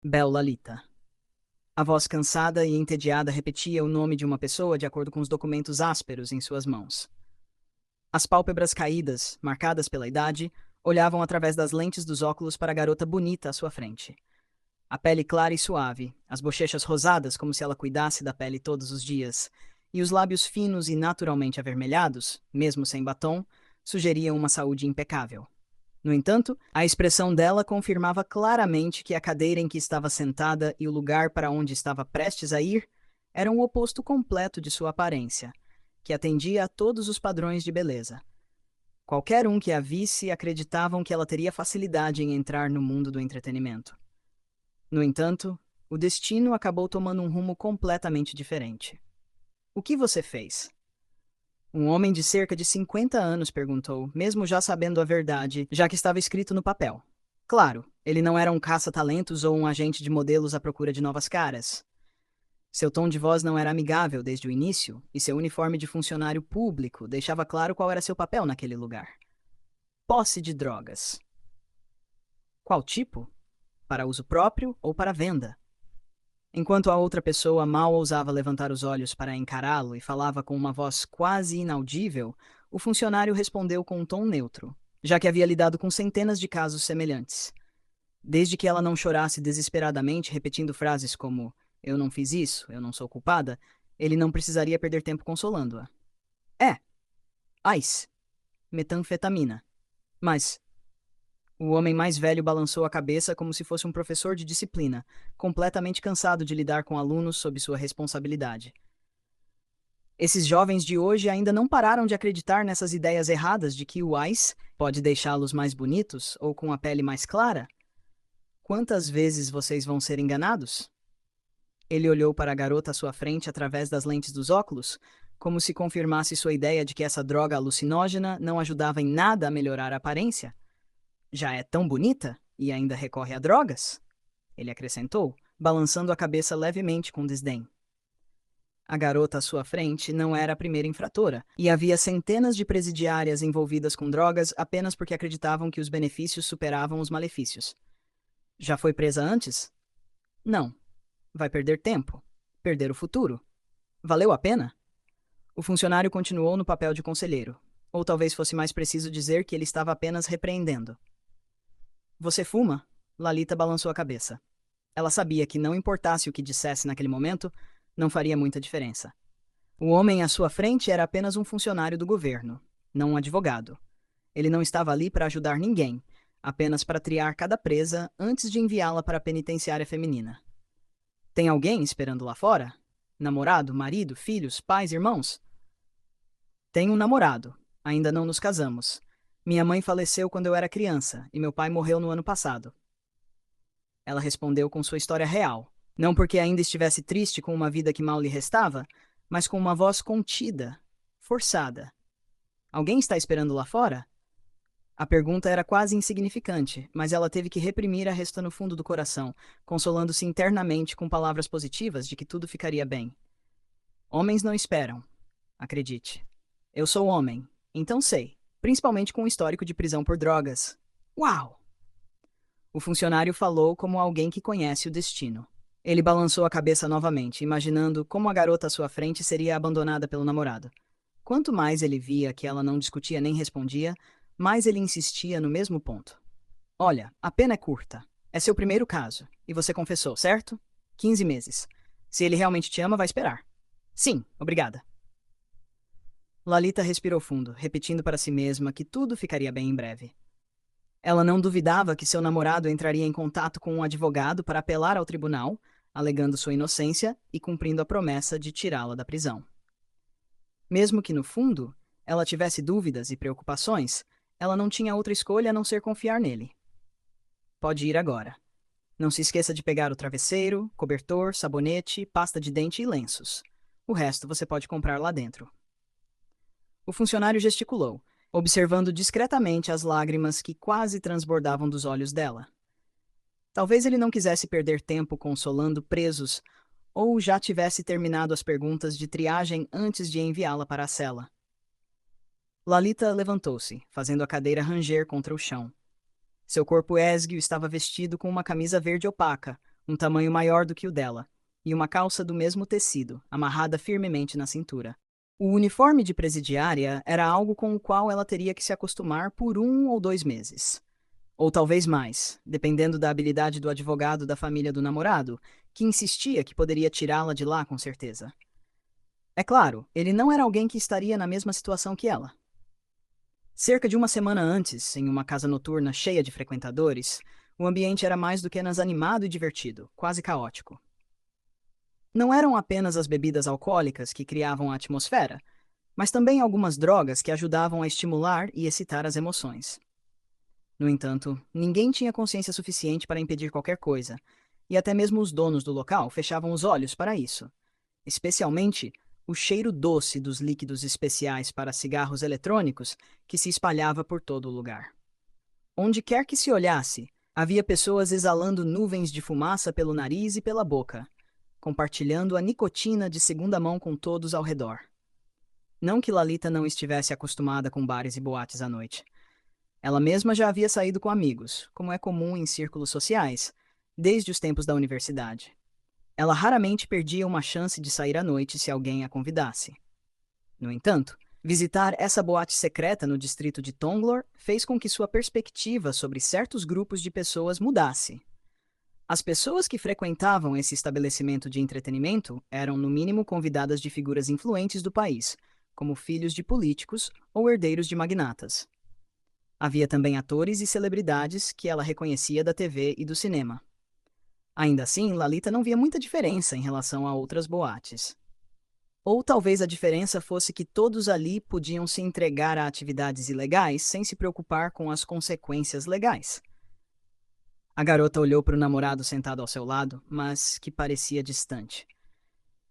Bel Lalita. A voz cansada e entediada repetia o nome de uma pessoa de acordo com os documentos ásperos em suas mãos. As pálpebras caídas, marcadas pela idade, olhavam através das lentes dos óculos para a garota bonita à sua frente. A pele clara e suave, as bochechas rosadas como se ela cuidasse da pele todos os dias, e os lábios finos e naturalmente avermelhados, mesmo sem batom, sugeriam uma saúde impecável. No entanto, a expressão dela confirmava claramente que a cadeira em que estava sentada e o lugar para onde estava prestes a ir eram o oposto completo de sua aparência, que atendia a todos os padrões de beleza. Qualquer um que a visse acreditavam que ela teria facilidade em entrar no mundo do entretenimento. No entanto, o destino acabou tomando um rumo completamente diferente. O que você fez? Um homem de cerca de 50 anos perguntou, mesmo já sabendo a verdade, já que estava escrito no papel. Claro, ele não era um caça-talentos ou um agente de modelos à procura de novas caras. Seu tom de voz não era amigável desde o início, e seu uniforme de funcionário público deixava claro qual era seu papel naquele lugar. Posse de drogas. Qual tipo? Para uso próprio ou para venda? Enquanto a outra pessoa mal ousava levantar os olhos para encará-lo e falava com uma voz quase inaudível, o funcionário respondeu com um tom neutro, já que havia lidado com centenas de casos semelhantes. Desde que ela não chorasse desesperadamente repetindo frases como "eu não fiz isso, eu não sou culpada", ele não precisaria perder tempo consolando-a. É, ice, metanfetamina. Mas o homem mais velho balançou a cabeça como se fosse um professor de disciplina, completamente cansado de lidar com alunos sob sua responsabilidade. Esses jovens de hoje ainda não pararam de acreditar nessas ideias erradas de que o ice pode deixá-los mais bonitos ou com a pele mais clara? Quantas vezes vocês vão ser enganados? Ele olhou para a garota à sua frente através das lentes dos óculos, como se confirmasse sua ideia de que essa droga alucinógena não ajudava em nada a melhorar a aparência. Já é tão bonita e ainda recorre a drogas? Ele acrescentou, balançando a cabeça levemente com desdém. A garota à sua frente não era a primeira infratora, e havia centenas de presidiárias envolvidas com drogas apenas porque acreditavam que os benefícios superavam os malefícios. Já foi presa antes? Não. Vai perder tempo. Perder o futuro. Valeu a pena? O funcionário continuou no papel de conselheiro, ou talvez fosse mais preciso dizer que ele estava apenas repreendendo. Você fuma? Lalita balançou a cabeça. Ela sabia que não importasse o que dissesse naquele momento, não faria muita diferença. O homem à sua frente era apenas um funcionário do governo, não um advogado. Ele não estava ali para ajudar ninguém, apenas para triar cada presa antes de enviá-la para a penitenciária feminina. Tem alguém esperando lá fora? Namorado, marido, filhos, pais, irmãos? Tenho um namorado. Ainda não nos casamos. Minha mãe faleceu quando eu era criança e meu pai morreu no ano passado. Ela respondeu com sua história real, não porque ainda estivesse triste com uma vida que mal lhe restava, mas com uma voz contida, forçada. Alguém está esperando lá fora? A pergunta era quase insignificante, mas ela teve que reprimir a resta no fundo do coração, consolando-se internamente com palavras positivas de que tudo ficaria bem. Homens não esperam. Acredite. Eu sou homem, então sei, principalmente com um histórico de prisão por drogas. Uau! O funcionário falou como alguém que conhece o destino. Ele balançou a cabeça novamente, imaginando como a garota à sua frente seria abandonada pelo namorado. Quanto mais ele via que ela não discutia nem respondia, mais ele insistia no mesmo ponto. Olha, a pena é curta. É seu primeiro caso. E você confessou, certo? 15 meses. Se ele realmente te ama, vai esperar. Sim, obrigada. Lalita respirou fundo, repetindo para si mesma que tudo ficaria bem em breve. Ela não duvidava que seu namorado entraria em contato com um advogado para apelar ao tribunal, alegando sua inocência e cumprindo a promessa de tirá-la da prisão. Mesmo que, no fundo, ela tivesse dúvidas e preocupações, ela não tinha outra escolha a não ser confiar nele. Pode ir agora. Não se esqueça de pegar o travesseiro, cobertor, sabonete, pasta de dente e lenços. O resto você pode comprar lá dentro. O funcionário gesticulou, observando discretamente as lágrimas que quase transbordavam dos olhos dela. Talvez ele não quisesse perder tempo consolando presos ou já tivesse terminado as perguntas de triagem antes de enviá-la para a cela. Lalita levantou-se, fazendo a cadeira ranger contra o chão. Seu corpo esguio estava vestido com uma camisa verde opaca, um tamanho maior do que o dela, e uma calça do mesmo tecido, amarrada firmemente na cintura. O uniforme de presidiária era algo com o qual ela teria que se acostumar por 1 ou 2 meses. Ou talvez mais, dependendo da habilidade do advogado da família do namorado, que insistia que poderia tirá-la de lá com certeza. É claro, ele não era alguém que estaria na mesma situação que ela. Cerca de uma semana antes, em uma casa noturna cheia de frequentadores, o ambiente era mais do que apenas animado e divertido, quase caótico. Não eram apenas as bebidas alcoólicas que criavam a atmosfera, mas também algumas drogas que ajudavam a estimular e excitar as emoções. No entanto, ninguém tinha consciência suficiente para impedir qualquer coisa, e até mesmo os donos do local fechavam os olhos para isso, especialmente o cheiro doce dos líquidos especiais para cigarros eletrônicos que se espalhava por todo o lugar. Onde quer que se olhasse, havia pessoas exalando nuvens de fumaça pelo nariz e pela boca, compartilhando a nicotina de segunda mão com todos ao redor. Não que Lalita não estivesse acostumada com bares e boates à noite. Ela mesma já havia saído com amigos, como é comum em círculos sociais, desde os tempos da universidade. Ela raramente perdia uma chance de sair à noite se alguém a convidasse. No entanto, visitar essa boate secreta no distrito de Tonglor fez com que sua perspectiva sobre certos grupos de pessoas mudasse. As pessoas que frequentavam esse estabelecimento de entretenimento eram, no mínimo, convidadas de figuras influentes do país, como filhos de políticos ou herdeiros de magnatas. Havia também atores e celebridades que ela reconhecia da TV e do cinema. Ainda assim, Lalita não via muita diferença em relação a outras boates. Ou talvez a diferença fosse que todos ali podiam se entregar a atividades ilegais sem se preocupar com as consequências legais. A garota olhou para o namorado sentado ao seu lado, mas que parecia distante.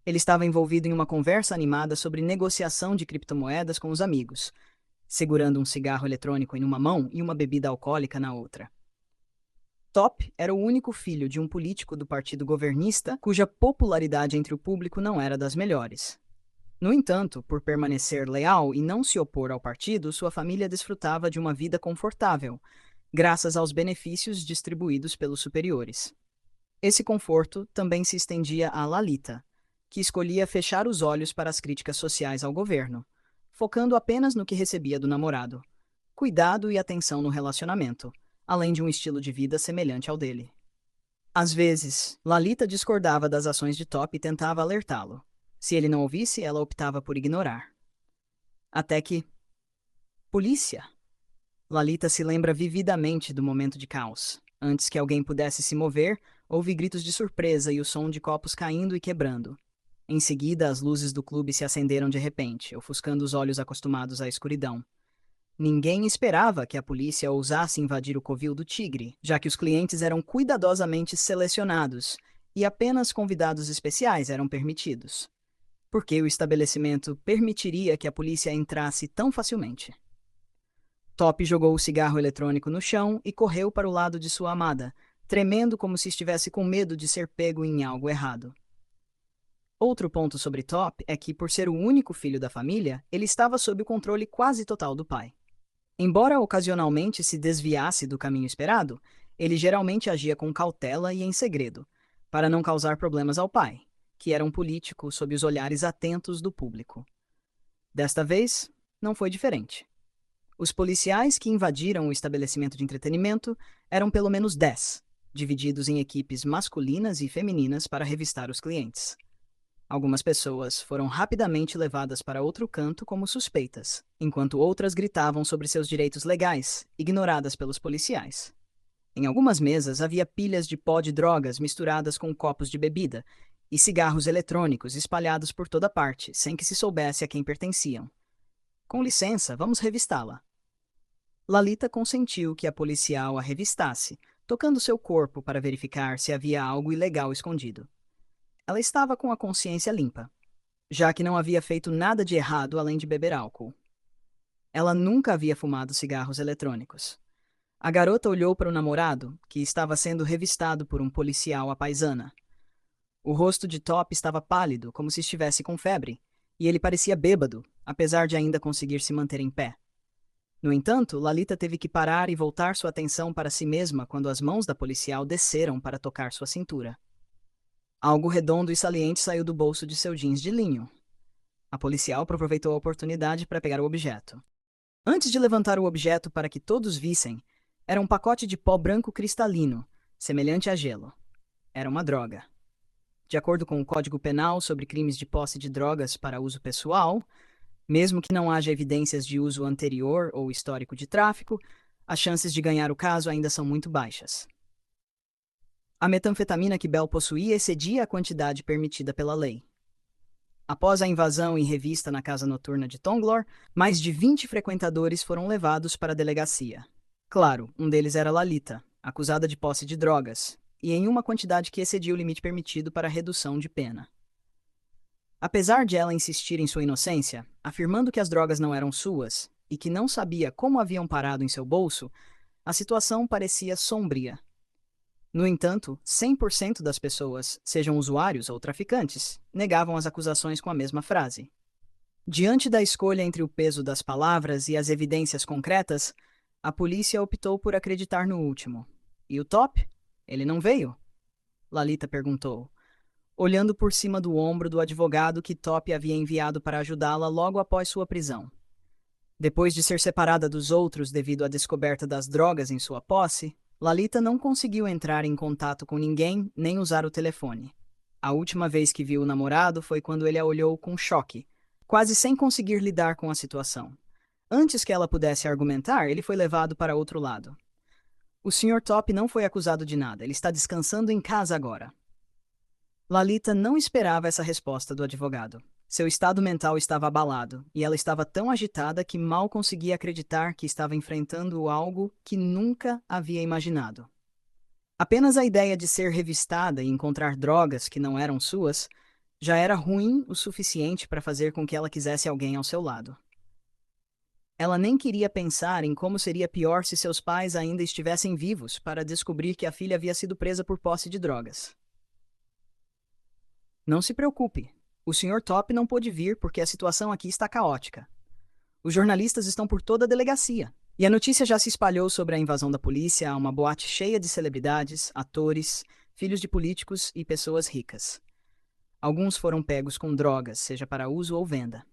Ele estava envolvido em uma conversa animada sobre negociação de criptomoedas com os amigos, segurando um cigarro eletrônico em uma mão e uma bebida alcoólica na outra. Top era o único filho de um político do partido governista cuja popularidade entre o público não era das melhores. No entanto, por permanecer leal e não se opor ao partido, sua família desfrutava de uma vida confortável, graças aos benefícios distribuídos pelos superiores. Esse conforto também se estendia a Lalita, que escolhia fechar os olhos para as críticas sociais ao governo, focando apenas no que recebia do namorado, cuidado e atenção no relacionamento, além de um estilo de vida semelhante ao dele. Às vezes, Lalita discordava das ações de Top e tentava alertá-lo. Se ele não ouvisse, ela optava por ignorar. Até que... Polícia! Lalita se lembra vividamente do momento de caos. Antes que alguém pudesse se mover, houve gritos de surpresa e o som de copos caindo e quebrando. Em seguida, as luzes do clube se acenderam de repente, ofuscando os olhos acostumados à escuridão. Ninguém esperava que a polícia ousasse invadir o covil do Tigre, já que os clientes eram cuidadosamente selecionados e apenas convidados especiais eram permitidos. Porque o estabelecimento permitiria que a polícia entrasse tão facilmente? Top jogou o cigarro eletrônico no chão e correu para o lado de sua amada, tremendo como se estivesse com medo de ser pego em algo errado. Outro ponto sobre Top é que, por ser o único filho da família, ele estava sob o controle quase total do pai. Embora ocasionalmente se desviasse do caminho esperado, ele geralmente agia com cautela e em segredo, para não causar problemas ao pai, que era um político sob os olhares atentos do público. Desta vez, não foi diferente. Os policiais que invadiram o estabelecimento de entretenimento eram pelo menos 10, divididos em equipes masculinas e femininas para revistar os clientes. Algumas pessoas foram rapidamente levadas para outro canto como suspeitas, enquanto outras gritavam sobre seus direitos legais, ignoradas pelos policiais. Em algumas mesas havia pilhas de pó de drogas misturadas com copos de bebida e cigarros eletrônicos espalhados por toda parte, sem que se soubesse a quem pertenciam. Com licença, vamos revistá-la. Lalita consentiu que a policial a revistasse, tocando seu corpo para verificar se havia algo ilegal escondido. Ela estava com a consciência limpa, já que não havia feito nada de errado além de beber álcool. Ela nunca havia fumado cigarros eletrônicos. A garota olhou para o namorado, que estava sendo revistado por um policial à paisana. O rosto de Top estava pálido, como se estivesse com febre, e ele parecia bêbado, apesar de ainda conseguir se manter em pé. No entanto, Lalita teve que parar e voltar sua atenção para si mesma quando as mãos da policial desceram para tocar sua cintura. Algo redondo e saliente saiu do bolso de seu jeans de linho. A policial aproveitou a oportunidade para pegar o objeto. Antes de levantar o objeto para que todos vissem, era um pacote de pó branco cristalino, semelhante a gelo. Era uma droga. De acordo com o Código Penal sobre crimes de posse de drogas para uso pessoal, mesmo que não haja evidências de uso anterior ou histórico de tráfico, as chances de ganhar o caso ainda são muito baixas. A metanfetamina que Bell possuía excedia a quantidade permitida pela lei. Após a invasão e revista na casa noturna de Tonglor, mais de 20 frequentadores foram levados para a delegacia. Claro, um deles era Lalita, acusada de posse de drogas, e em uma quantidade que excedia o limite permitido para redução de pena. Apesar de ela insistir em sua inocência, afirmando que as drogas não eram suas e que não sabia como haviam parado em seu bolso, a situação parecia sombria. No entanto, 100% das pessoas, sejam usuários ou traficantes, negavam as acusações com a mesma frase. Diante da escolha entre o peso das palavras e as evidências concretas, a polícia optou por acreditar no último. E o Top? Ele não veio? Lalita perguntou, olhando por cima do ombro do advogado que Top havia enviado para ajudá-la logo após sua prisão. Depois de ser separada dos outros devido à descoberta das drogas em sua posse, Lalita não conseguiu entrar em contato com ninguém nem usar o telefone. A última vez que viu o namorado foi quando ele a olhou com choque, quase sem conseguir lidar com a situação. Antes que ela pudesse argumentar, ele foi levado para outro lado. O Sr. Top não foi acusado de nada, ele está descansando em casa agora. Lalita não esperava essa resposta do advogado. Seu estado mental estava abalado, e ela estava tão agitada que mal conseguia acreditar que estava enfrentando algo que nunca havia imaginado. Apenas a ideia de ser revistada e encontrar drogas que não eram suas já era ruim o suficiente para fazer com que ela quisesse alguém ao seu lado. Ela nem queria pensar em como seria pior se seus pais ainda estivessem vivos para descobrir que a filha havia sido presa por posse de drogas. Não se preocupe. O Sr. Top não pôde vir porque a situação aqui está caótica. Os jornalistas estão por toda a delegacia. E a notícia já se espalhou sobre a invasão da polícia a uma boate cheia de celebridades, atores, filhos de políticos e pessoas ricas. Alguns foram pegos com drogas, seja para uso ou venda.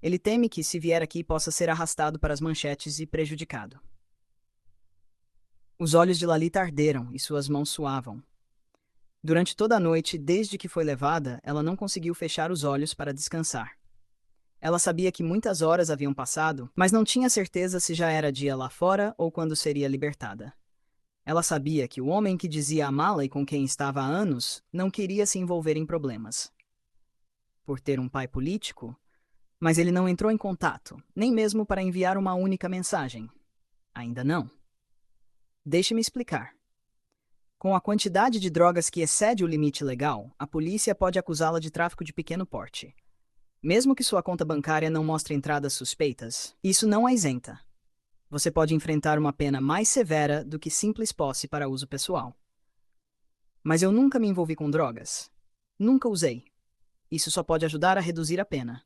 Ele teme que, se vier aqui, possa ser arrastado para as manchetes e prejudicado. Os olhos de Lalita arderam e suas mãos suavam. Durante toda a noite, desde que foi levada, ela não conseguiu fechar os olhos para descansar. Ela sabia que muitas horas haviam passado, mas não tinha certeza se já era dia lá fora ou quando seria libertada. Ela sabia que o homem que dizia amá-la e com quem estava há anos não queria se envolver em problemas. Por ter um pai político, mas ele não entrou em contato, nem mesmo para enviar uma única mensagem. Ainda não. Deixe-me explicar. Com a quantidade de drogas que excede o limite legal, a polícia pode acusá-la de tráfico de pequeno porte. Mesmo que sua conta bancária não mostre entradas suspeitas, isso não a isenta. Você pode enfrentar uma pena mais severa do que simples posse para uso pessoal. Mas eu nunca me envolvi com drogas. Nunca usei. Isso só pode ajudar a reduzir a pena.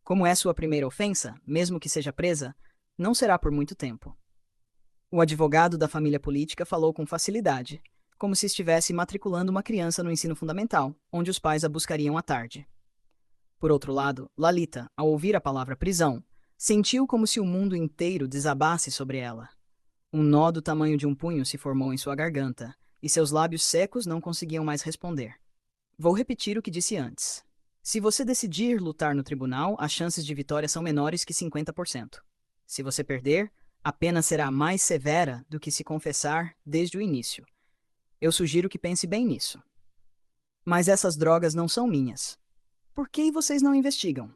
Como é sua primeira ofensa, mesmo que seja presa, não será por muito tempo. O advogado da família política falou com facilidade, como se estivesse matriculando uma criança no ensino fundamental, onde os pais a buscariam à tarde. Por outro lado, Lalita, ao ouvir a palavra prisão, sentiu como se o mundo inteiro desabasse sobre ela. Um nó do tamanho de um punho se formou em sua garganta, e seus lábios secos não conseguiam mais responder. Vou repetir o que disse antes. Se você decidir lutar no tribunal, as chances de vitória são menores que 50%. Se você perder, a pena será mais severa do que se confessar desde o início. Eu sugiro que pense bem nisso. Mas essas drogas não são minhas. Por que vocês não investigam?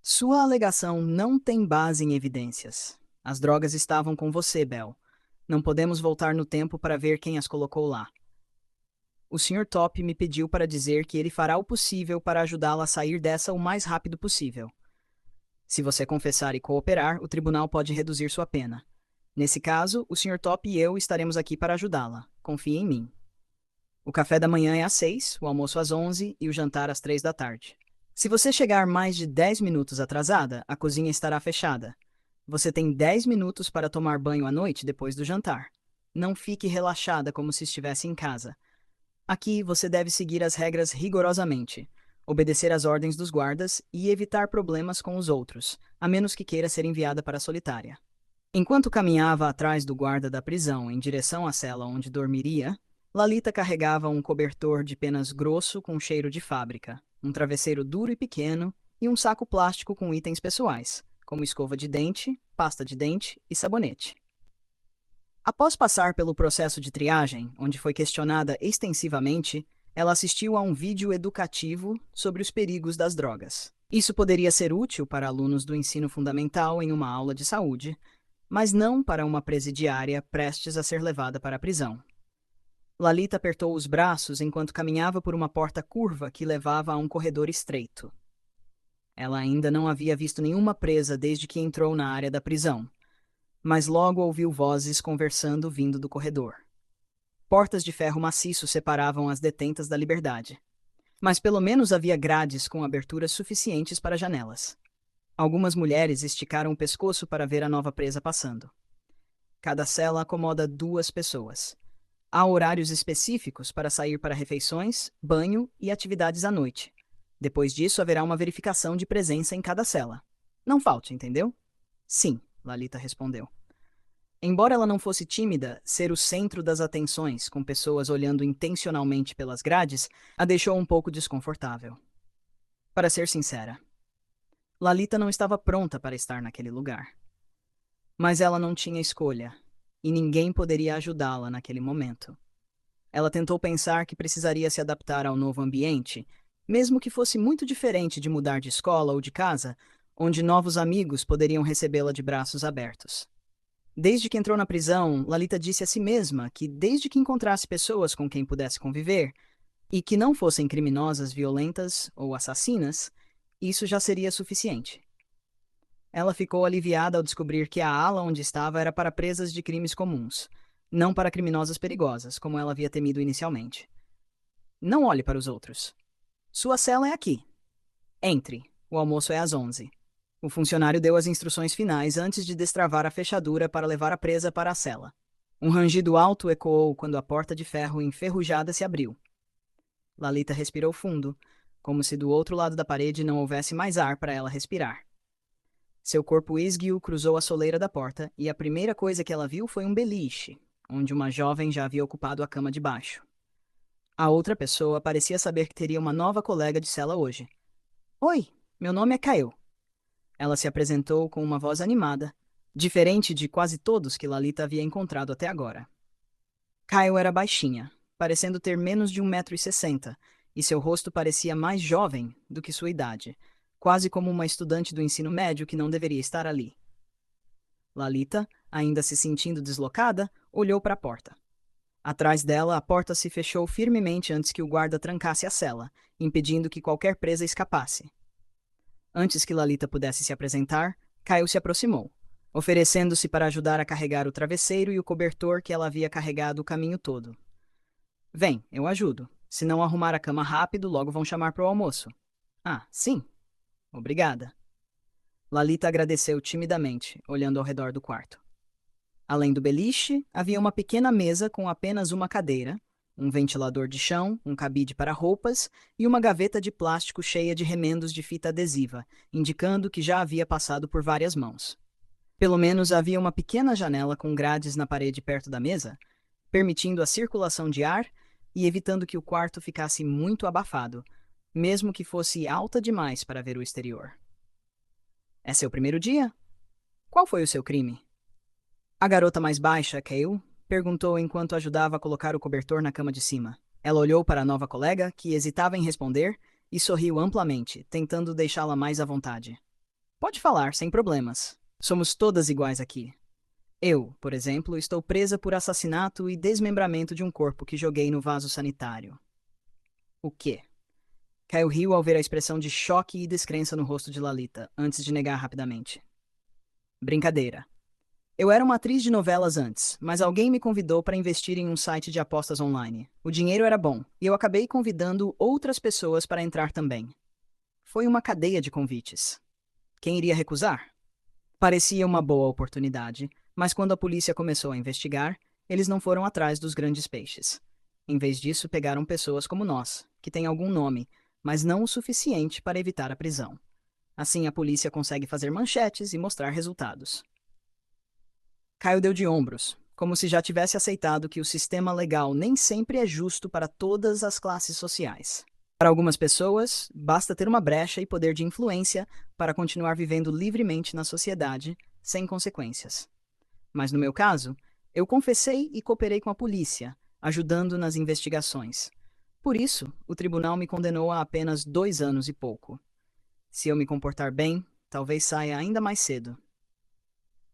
Sua alegação não tem base em evidências. As drogas estavam com você, Bell. Não podemos voltar no tempo para ver quem as colocou lá. O Sr. Top me pediu para dizer que ele fará o possível para ajudá-la a sair dessa o mais rápido possível. Se você confessar e cooperar, o tribunal pode reduzir sua pena. Nesse caso, o Sr. Top e eu estaremos aqui para ajudá-la. Confie em mim. O café da manhã é às 6, o almoço às 11 e o jantar às 3 da tarde. Se você chegar mais de 10 minutos atrasada, a cozinha estará fechada. Você tem 10 minutos para tomar banho à noite depois do jantar. Não fique relaxada como se estivesse em casa. Aqui você deve seguir as regras rigorosamente, obedecer às ordens dos guardas e evitar problemas com os outros, a menos que queira ser enviada para a solitária. Enquanto caminhava atrás do guarda da prisão em direção à cela onde dormiria, Lalita carregava um cobertor de penas grosso com cheiro de fábrica, um travesseiro duro e pequeno e um saco plástico com itens pessoais, como escova de dente, pasta de dente e sabonete. Após passar pelo processo de triagem, onde foi questionada extensivamente, ela assistiu a um vídeo educativo sobre os perigos das drogas. Isso poderia ser útil para alunos do ensino fundamental em uma aula de saúde, mas não para uma presidiária prestes a ser levada para a prisão. Lalita apertou os braços enquanto caminhava por uma porta curva que levava a um corredor estreito. Ela ainda não havia visto nenhuma presa desde que entrou na área da prisão, mas logo ouviu vozes conversando vindo do corredor. Portas de ferro maciço separavam as detentas da liberdade, mas pelo menos havia grades com aberturas suficientes para janelas. Algumas mulheres esticaram o pescoço para ver a nova presa passando. Cada cela acomoda 2 pessoas. Há horários específicos para sair para refeições, banho e atividades à noite. Depois disso, haverá uma verificação de presença em cada cela. Não falte, entendeu? Sim, Lalita respondeu. Embora ela não fosse tímida, ser o centro das atenções, com pessoas olhando intencionalmente pelas grades, a deixou um pouco desconfortável. Para ser sincera, Lalita não estava pronta para estar naquele lugar. Mas ela não tinha escolha, e ninguém poderia ajudá-la naquele momento. Ela tentou pensar que precisaria se adaptar ao novo ambiente, mesmo que fosse muito diferente de mudar de escola ou de casa, onde novos amigos poderiam recebê-la de braços abertos. Desde que entrou na prisão, Lalita disse a si mesma que, desde que encontrasse pessoas com quem pudesse conviver, e que não fossem criminosas, violentas ou assassinas, isso já seria suficiente. Ela ficou aliviada ao descobrir que a ala onde estava era para presas de crimes comuns, não para criminosas perigosas, como ela havia temido inicialmente. Não olhe para os outros. Sua cela é aqui. Entre. O almoço é às 11. O funcionário deu as instruções finais antes de destravar a fechadura para levar a presa para a cela. Um rangido alto ecoou quando a porta de ferro enferrujada se abriu. Lalita respirou fundo, como se do outro lado da parede não houvesse mais ar para ela respirar. Seu corpo esguio cruzou a soleira da porta e a primeira coisa que ela viu foi um beliche, onde uma jovem já havia ocupado a cama de baixo. A outra pessoa parecia saber que teria uma nova colega de cela hoje. Oi, meu nome é Kyle. Ela se apresentou com uma voz animada, diferente de quase todos que Lalita havia encontrado até agora. Kyle era baixinha, parecendo ter menos de 1,60 m, e seu rosto parecia mais jovem do que sua idade, quase como uma estudante do ensino médio que não deveria estar ali. Lalita, ainda se sentindo deslocada, olhou para a porta. Atrás dela, a porta se fechou firmemente antes que o guarda trancasse a cela, impedindo que qualquer presa escapasse. Antes que Lalita pudesse se apresentar, Kyle se aproximou, oferecendo-se para ajudar a carregar o travesseiro e o cobertor que ela havia carregado o caminho todo. Vem, eu ajudo. Se não arrumar a cama rápido, logo vão chamar para o almoço. Ah, sim. Obrigada. Lalita agradeceu timidamente, olhando ao redor do quarto. Além do beliche, havia uma pequena mesa com apenas uma cadeira, um ventilador de chão, um cabide para roupas e uma gaveta de plástico cheia de remendos de fita adesiva, indicando que já havia passado por várias mãos. Pelo menos havia uma pequena janela com grades na parede perto da mesa, permitindo a circulação de ar e evitando que o quarto ficasse muito abafado, mesmo que fosse alta demais para ver o exterior. É seu primeiro dia? Qual foi o seu crime? A garota mais baixa, Kale, perguntou enquanto ajudava a colocar o cobertor na cama de cima. Ela olhou para a nova colega, que hesitava em responder, e sorriu amplamente, tentando deixá-la mais à vontade. Pode falar, sem problemas. Somos todas iguais aqui. Eu, por exemplo, estou presa por assassinato e desmembramento de um corpo que joguei no vaso sanitário. O quê? Kyle riu ao ver a expressão de choque e descrença no rosto de Lalita, antes de negar rapidamente. Brincadeira. Eu era uma atriz de novelas antes, mas alguém me convidou para investir em um site de apostas online. O dinheiro era bom, e eu acabei convidando outras pessoas para entrar também. Foi uma cadeia de convites. Quem iria recusar? Parecia uma boa oportunidade, mas quando a polícia começou a investigar, eles não foram atrás dos grandes peixes. Em vez disso, pegaram pessoas como nós, que têm algum nome, mas não o suficiente para evitar a prisão. Assim, a polícia consegue fazer manchetes e mostrar resultados. Caio deu de ombros, como se já tivesse aceitado que o sistema legal nem sempre é justo para todas as classes sociais. Para algumas pessoas, basta ter uma brecha e poder de influência para continuar vivendo livremente na sociedade, sem consequências. Mas no meu caso, eu confessei e cooperei com a polícia, ajudando nas investigações. Por isso, o tribunal me condenou a apenas 2 anos e pouco. Se eu me comportar bem, talvez saia ainda mais cedo.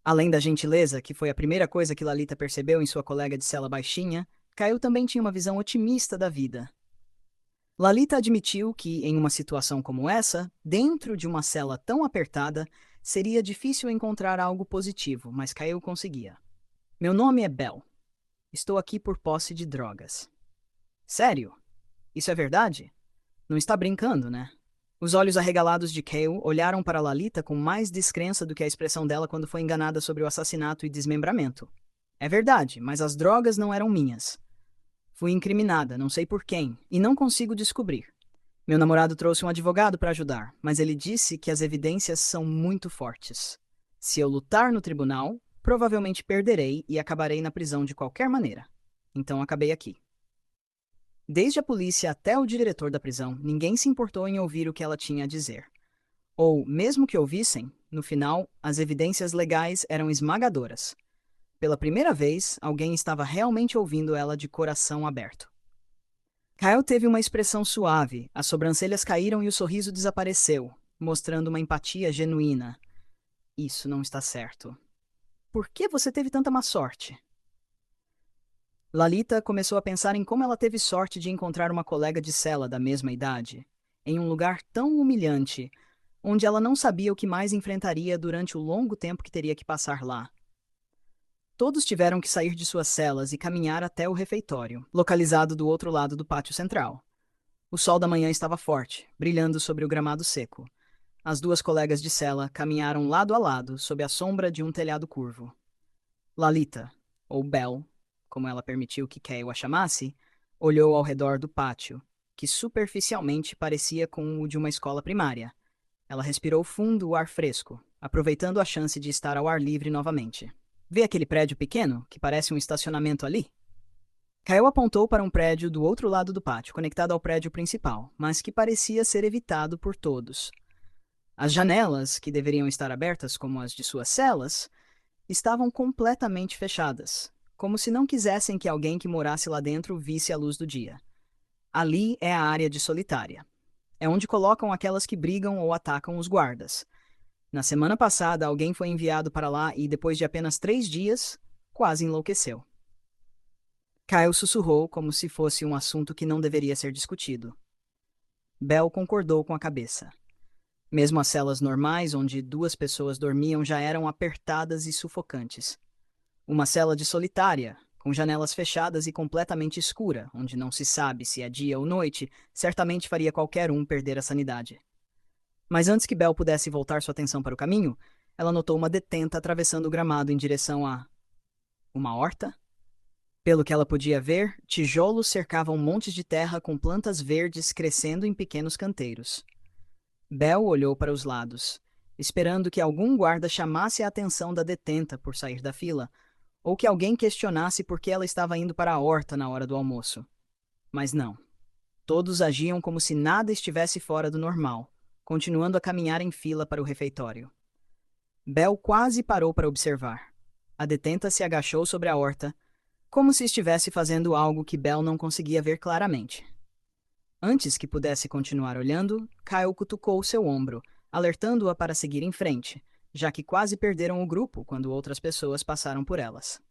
Além da gentileza, que foi a primeira coisa que Lalita percebeu em sua colega de cela baixinha, Caio também tinha uma visão otimista da vida. Lalita admitiu que, em uma situação como essa, dentro de uma cela tão apertada, seria difícil encontrar algo positivo, mas Caio conseguia. Meu nome é Bell. Estou aqui por posse de drogas. Sério? Isso é verdade? Não está brincando, né? Os olhos arregalados de Cale olharam para Lalita com mais descrença do que a expressão dela quando foi enganada sobre o assassinato e desmembramento. É verdade, mas as drogas não eram minhas. Fui incriminada, não sei por quem, e não consigo descobrir. Meu namorado trouxe um advogado para ajudar, mas ele disse que as evidências são muito fortes. Se eu lutar no tribunal, provavelmente perderei e acabarei na prisão de qualquer maneira. Então acabei aqui. Desde a polícia até o diretor da prisão, ninguém se importou em ouvir o que ela tinha a dizer. Ou, mesmo que ouvissem, no final, as evidências legais eram esmagadoras. Pela primeira vez, alguém estava realmente ouvindo ela de coração aberto. Kyle teve uma expressão suave, as sobrancelhas caíram e o sorriso desapareceu, mostrando uma empatia genuína. Isso não está certo. Por que você teve tanta má sorte? Lalita começou a pensar em como ela teve sorte de encontrar uma colega de cela da mesma idade, em um lugar tão humilhante, onde ela não sabia o que mais enfrentaria durante o longo tempo que teria que passar lá. Todos tiveram que sair de suas celas e caminhar até o refeitório, localizado do outro lado do pátio central. O sol da manhã estava forte, brilhando sobre o gramado seco. As duas colegas de cela caminharam lado a lado sob a sombra de um telhado curvo. Lalita, ou Belle, como ela permitiu que Cale a chamasse, olhou ao redor do pátio, que superficialmente parecia com o de uma escola primária. Ela respirou fundo o ar fresco, aproveitando a chance de estar ao ar livre novamente. Vê aquele prédio pequeno, que parece um estacionamento ali? Cale apontou para um prédio do outro lado do pátio, conectado ao prédio principal, mas que parecia ser evitado por todos. As janelas, que deveriam estar abertas como as de suas celas, estavam completamente fechadas, como se não quisessem que alguém que morasse lá dentro visse a luz do dia. Ali é a área de solitária. É onde colocam aquelas que brigam ou atacam os guardas. Na semana passada, alguém foi enviado para lá e, depois de apenas 3 dias, quase enlouqueceu. Kyle sussurrou como se fosse um assunto que não deveria ser discutido. Bell concordou com a cabeça. Mesmo as celas normais, onde 2 pessoas dormiam, já eram apertadas e sufocantes. Uma cela de solitária, com janelas fechadas e completamente escura, onde não se sabe se é dia ou noite, certamente faria qualquer um perder a sanidade. Mas antes que Belle pudesse voltar sua atenção para o caminho, ela notou uma detenta atravessando o gramado em direção a... uma horta? Pelo que ela podia ver, tijolos cercavam montes de terra com plantas verdes crescendo em pequenos canteiros. Belle olhou para os lados, esperando que algum guarda chamasse a atenção da detenta por sair da fila, ou que alguém questionasse por que ela estava indo para a horta na hora do almoço. Mas não. Todos agiam como se nada estivesse fora do normal, continuando a caminhar em fila para o refeitório. Belle quase parou para observar. A detenta se agachou sobre a horta, como se estivesse fazendo algo que Belle não conseguia ver claramente. Antes que pudesse continuar olhando, Kyle cutucou seu ombro, alertando-a para seguir em frente, já que quase perderam o grupo quando outras pessoas passaram por elas.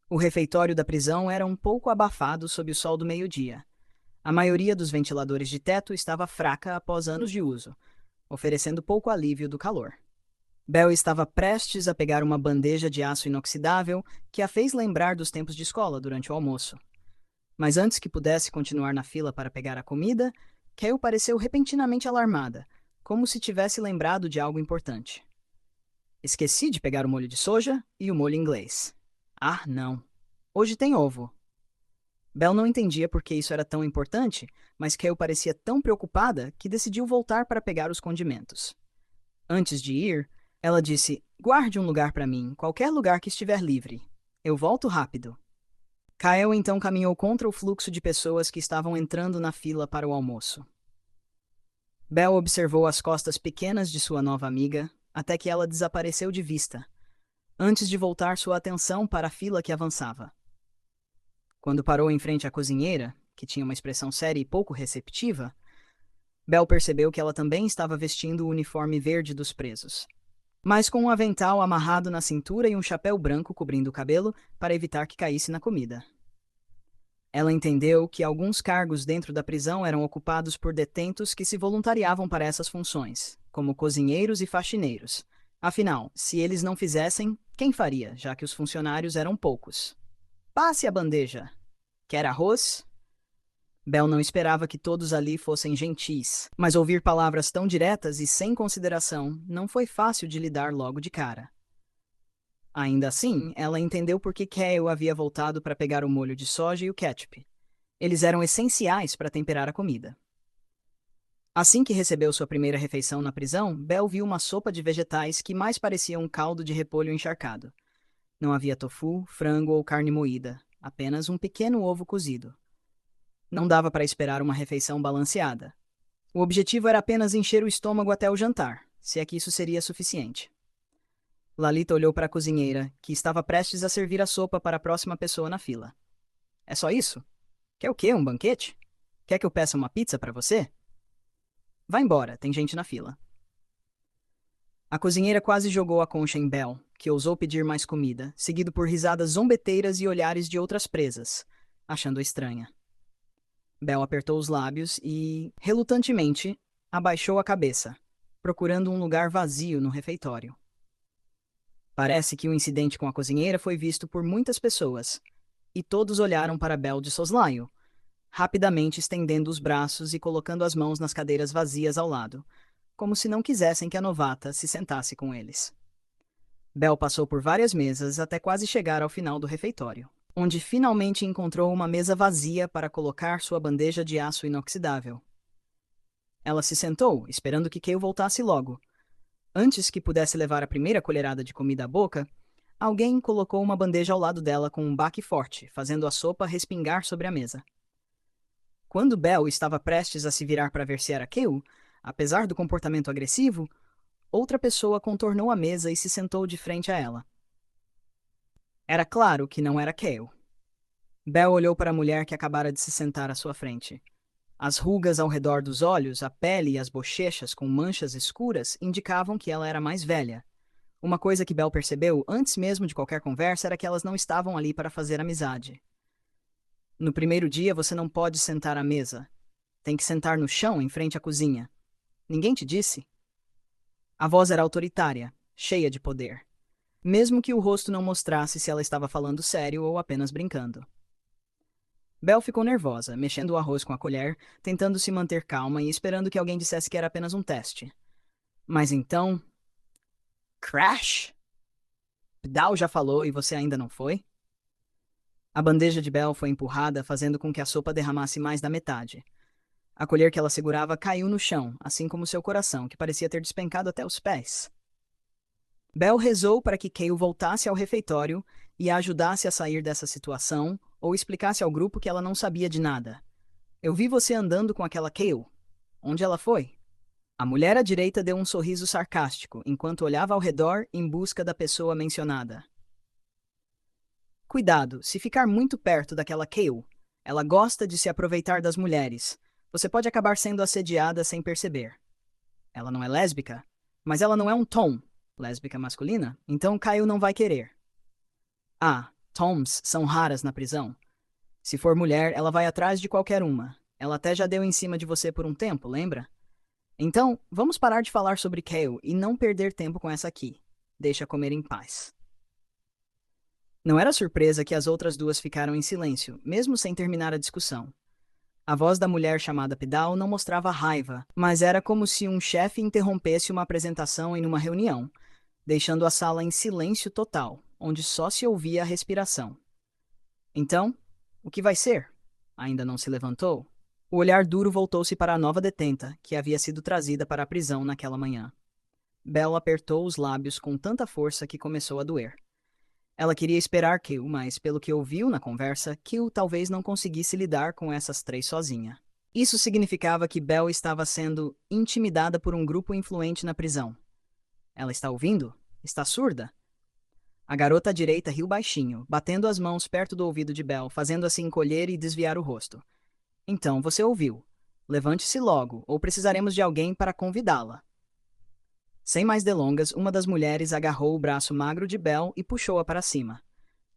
O refeitório da prisão era um pouco abafado sob o sol do meio-dia. A maioria dos ventiladores de teto estava fraca após anos de uso, oferecendo pouco alívio do calor. Belle estava prestes a pegar uma bandeja de aço inoxidável que a fez lembrar dos tempos de escola durante o almoço. Mas antes que pudesse continuar na fila para pegar a comida, Cale pareceu repentinamente alarmada, como se tivesse lembrado de algo importante. Esqueci de pegar o molho de soja e o molho inglês. Ah, não. Hoje tem ovo. Belle não entendia por que isso era tão importante, mas Cale parecia tão preocupada que decidiu voltar para pegar os condimentos. Antes de ir, ela disse: "Guarde um lugar para mim, qualquer lugar que estiver livre. Eu volto rápido." Kyle então caminhou contra o fluxo de pessoas que estavam entrando na fila para o almoço. Belle observou as costas pequenas de sua nova amiga até que ela desapareceu de vista, antes de voltar sua atenção para a fila que avançava. Quando parou em frente à cozinheira, que tinha uma expressão séria e pouco receptiva, Belle percebeu que ela também estava vestindo o uniforme verde dos presos, mas com um avental amarrado na cintura e um chapéu branco cobrindo o cabelo para evitar que caísse na comida. Ela entendeu que alguns cargos dentro da prisão eram ocupados por detentos que se voluntariavam para essas funções, como cozinheiros e faxineiros. Afinal, se eles não fizessem, quem faria, já que os funcionários eram poucos? "Passe a bandeja. Quer arroz?" Belle não esperava que todos ali fossem gentis, mas ouvir palavras tão diretas e sem consideração não foi fácil de lidar logo de cara. Ainda assim, ela entendeu por que Cale havia voltado para pegar o molho de soja e o ketchup. Eles eram essenciais para temperar a comida. Assim que recebeu sua primeira refeição na prisão, Belle viu uma sopa de vegetais que mais parecia um caldo de repolho encharcado. Não havia tofu, frango ou carne moída, apenas um pequeno ovo cozido. Não dava para esperar uma refeição balanceada. O objetivo era apenas encher o estômago até o jantar, se é que isso seria suficiente. Lalita olhou para a cozinheira, que estava prestes a servir a sopa para a próxima pessoa na fila. "É só isso? Quer o quê? Um banquete? Quer que eu peça uma pizza para você?" "Vá embora, tem gente na fila." A cozinheira quase jogou a concha em Belle, que ousou pedir mais comida, seguido por risadas zombeteiras e olhares de outras presas, achando-a estranha. Belle apertou os lábios e, relutantemente, abaixou a cabeça, procurando um lugar vazio no refeitório. Parece que o incidente com a cozinheira foi visto por muitas pessoas, e todos olharam para Belle de soslaio, rapidamente estendendo os braços e colocando as mãos nas cadeiras vazias ao lado, como se não quisessem que a novata se sentasse com eles. Belle passou por várias mesas até quase chegar ao final do refeitório, onde finalmente encontrou uma mesa vazia para colocar sua bandeja de aço inoxidável. Ela se sentou, esperando que Cale voltasse logo. Antes que pudesse levar a primeira colherada de comida à boca, alguém colocou uma bandeja ao lado dela com um baque forte, fazendo a sopa respingar sobre a mesa. Quando Belle estava prestes a se virar para ver se era Cale, apesar do comportamento agressivo, outra pessoa contornou a mesa e se sentou de frente a ela. Era claro que não era Cale. Belle olhou para a mulher que acabara de se sentar à sua frente. As rugas ao redor dos olhos, a pele e as bochechas com manchas escuras indicavam que ela era mais velha. Uma coisa que Belle percebeu antes mesmo de qualquer conversa era que elas não estavam ali para fazer amizade. "No primeiro dia você não pode sentar à mesa. Tem que sentar no chão em frente à cozinha. Ninguém te disse?" A voz era autoritária, cheia de poder, mesmo que o rosto não mostrasse se ela estava falando sério ou apenas brincando. Belle ficou nervosa, mexendo o arroz com a colher, tentando se manter calma e esperando que alguém dissesse que era apenas um teste. Mas então... Crash! Pidal já falou e você ainda não foi? A bandeja de Belle foi empurrada, fazendo com que a sopa derramasse mais da metade. A colher que ela segurava caiu no chão, assim como seu coração, que parecia ter despencado até os pés. Belle rezou para que Cale voltasse ao refeitório e a ajudasse a sair dessa situação, ou explicasse ao grupo que ela não sabia de nada. "Eu vi você andando com aquela Cale. Onde ela foi?" A mulher à direita deu um sorriso sarcástico, enquanto olhava ao redor em busca da pessoa mencionada. "Cuidado, se ficar muito perto daquela Cale. Ela gosta de se aproveitar das mulheres. Você pode acabar sendo assediada sem perceber." "Ela não é lésbica? Mas ela não é um Tom, lésbica masculina? Então Kyle não vai querer." "Ah, Toms são raras na prisão. Se for mulher, ela vai atrás de qualquer uma. Ela até já deu em cima de você por um tempo, lembra? Então, vamos parar de falar sobre Cale e não perder tempo com essa aqui. Deixa comer em paz." Não era surpresa que as outras duas ficaram em silêncio, mesmo sem terminar a discussão. A voz da mulher chamada Pidal não mostrava raiva, mas era como se um chefe interrompesse uma apresentação em uma reunião, deixando a sala em silêncio total, onde só se ouvia a respiração. "Então, o que vai ser?" ainda não se levantou? O olhar duro voltou-se para a nova detenta, que havia sido trazida para a prisão naquela manhã. Belle apertou os lábios com tanta força que começou a doer. Ela queria esperar Kill, mas pelo que ouviu na conversa, Kill talvez não conseguisse lidar com essas três sozinha. Isso significava que Belle estava sendo intimidada por um grupo influente na prisão. Ela está ouvindo? Está surda? A garota à direita riu baixinho, batendo as mãos perto do ouvido de Belle, fazendo-a encolher e desviar o rosto. Então, você ouviu. Levante-se logo, ou precisaremos de alguém para convidá-la. Sem mais delongas, uma das mulheres agarrou o braço magro de Belle e puxou-a para cima.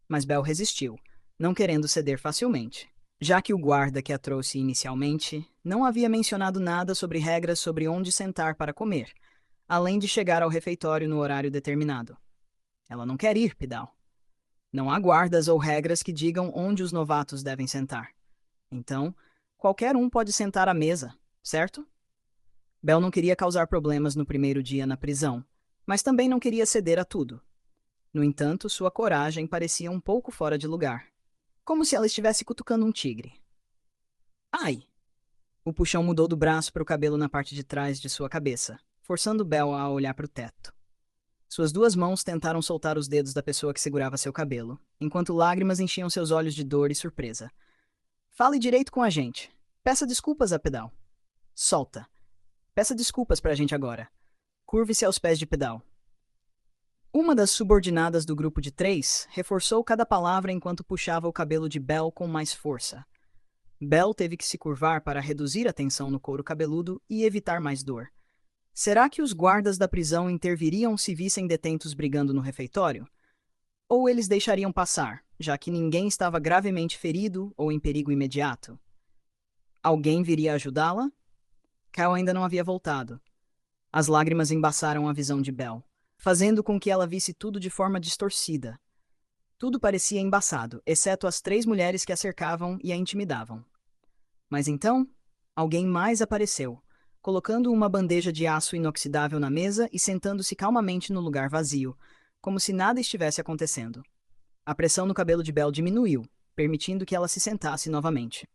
Mas Belle resistiu, não querendo ceder facilmente, já que o guarda que a trouxe inicialmente não havia mencionado nada sobre regras sobre onde sentar para comer, além de chegar ao refeitório no horário determinado. Ela não quer ir, Pidal. Não há guardas ou regras que digam onde os novatos devem sentar. Então, qualquer um pode sentar à mesa, certo? Belle não queria causar problemas no primeiro dia na prisão, mas também não queria ceder a tudo. No entanto, sua coragem parecia um pouco fora de lugar, como se ela estivesse cutucando um tigre. Ai! O puxão mudou do braço para o cabelo na parte de trás de sua cabeça, forçando Belle a olhar para o teto. Suas duas mãos tentaram soltar os dedos da pessoa que segurava seu cabelo, enquanto lágrimas enchiam seus olhos de dor e surpresa. Fale direito com a gente. Peça desculpas a Pedal. Solta. Peça desculpas pra gente agora. Curve-se aos pés de Pedal. Uma das subordinadas do grupo de três reforçou cada palavra enquanto puxava o cabelo de Belle com mais força. Belle teve que se curvar para reduzir a tensão no couro cabeludo e evitar mais dor. Será que os guardas da prisão interviriam se vissem detentos brigando no refeitório? Ou eles deixariam passar, já que ninguém estava gravemente ferido ou em perigo imediato? Alguém viria ajudá-la? Kyle ainda não havia voltado. As lágrimas embaçaram a visão de Belle, fazendo com que ela visse tudo de forma distorcida. Tudo parecia embaçado, exceto as três mulheres que a cercavam e a intimidavam. Mas então, alguém mais apareceu, colocando uma bandeja de aço inoxidável na mesa e sentando-se calmamente no lugar vazio, como se nada estivesse acontecendo. A pressão no cabelo de Belle diminuiu, permitindo que ela se sentasse novamente.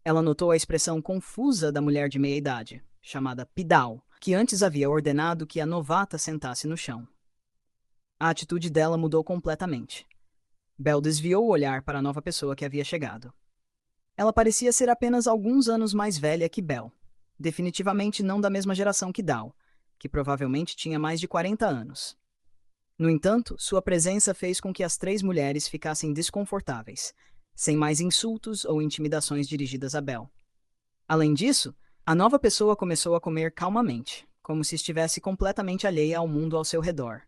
Ela notou a expressão confusa da mulher de meia-idade, chamada Pidal, que antes havia ordenado que a novata sentasse no chão. A atitude dela mudou completamente. Belle desviou o olhar para a nova pessoa que havia chegado. Ela parecia ser apenas alguns anos mais velha que Belle, definitivamente não da mesma geração que Dal, que provavelmente tinha mais de 40 anos. No entanto, sua presença fez com que as três mulheres ficassem desconfortáveis, sem mais insultos ou intimidações dirigidas a Belle. Além disso, a nova pessoa começou a comer calmamente, como se estivesse completamente alheia ao mundo ao seu redor.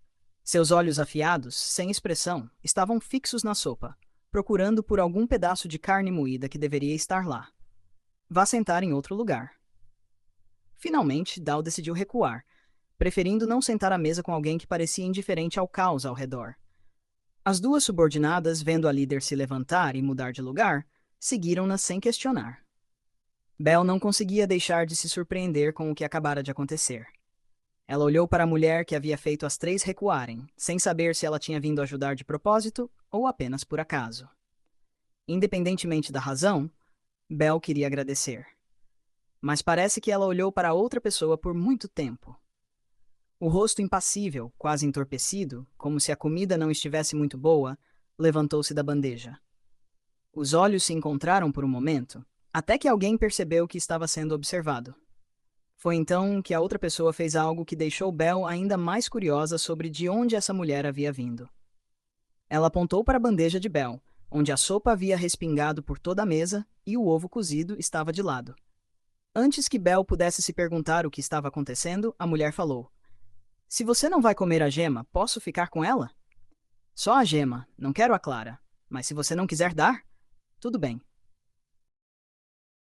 Seus olhos afiados, sem expressão, estavam fixos na sopa, procurando por algum pedaço de carne moída que deveria estar lá. Vá sentar em outro lugar. Finalmente, Dal decidiu recuar, preferindo não sentar à mesa com alguém que parecia indiferente ao caos ao redor. As duas subordinadas, vendo a líder se levantar e mudar de lugar, seguiram-na sem questionar. Belle não conseguia deixar de se surpreender com o que acabara de acontecer. Ela olhou para a mulher que havia feito as três recuarem, sem saber se ela tinha vindo ajudar de propósito ou apenas por acaso. Independentemente da razão, Belle queria agradecer. Mas parece que ela olhou para outra pessoa por muito tempo. O rosto impassível, quase entorpecido, como se a comida não estivesse muito boa, levantou-se da bandeja. Os olhos se encontraram por um momento, até que alguém percebeu que estava sendo observado. Foi então que a outra pessoa fez algo que deixou Belle ainda mais curiosa sobre de onde essa mulher havia vindo. Ela apontou para a bandeja de Belle, onde a sopa havia respingado por toda a mesa e o ovo cozido estava de lado. Antes que Belle pudesse se perguntar o que estava acontecendo, a mulher falou: "Se você não vai comer a gema, posso ficar com ela?" "Só a gema, não quero a clara. Mas se você não quiser dar, tudo bem."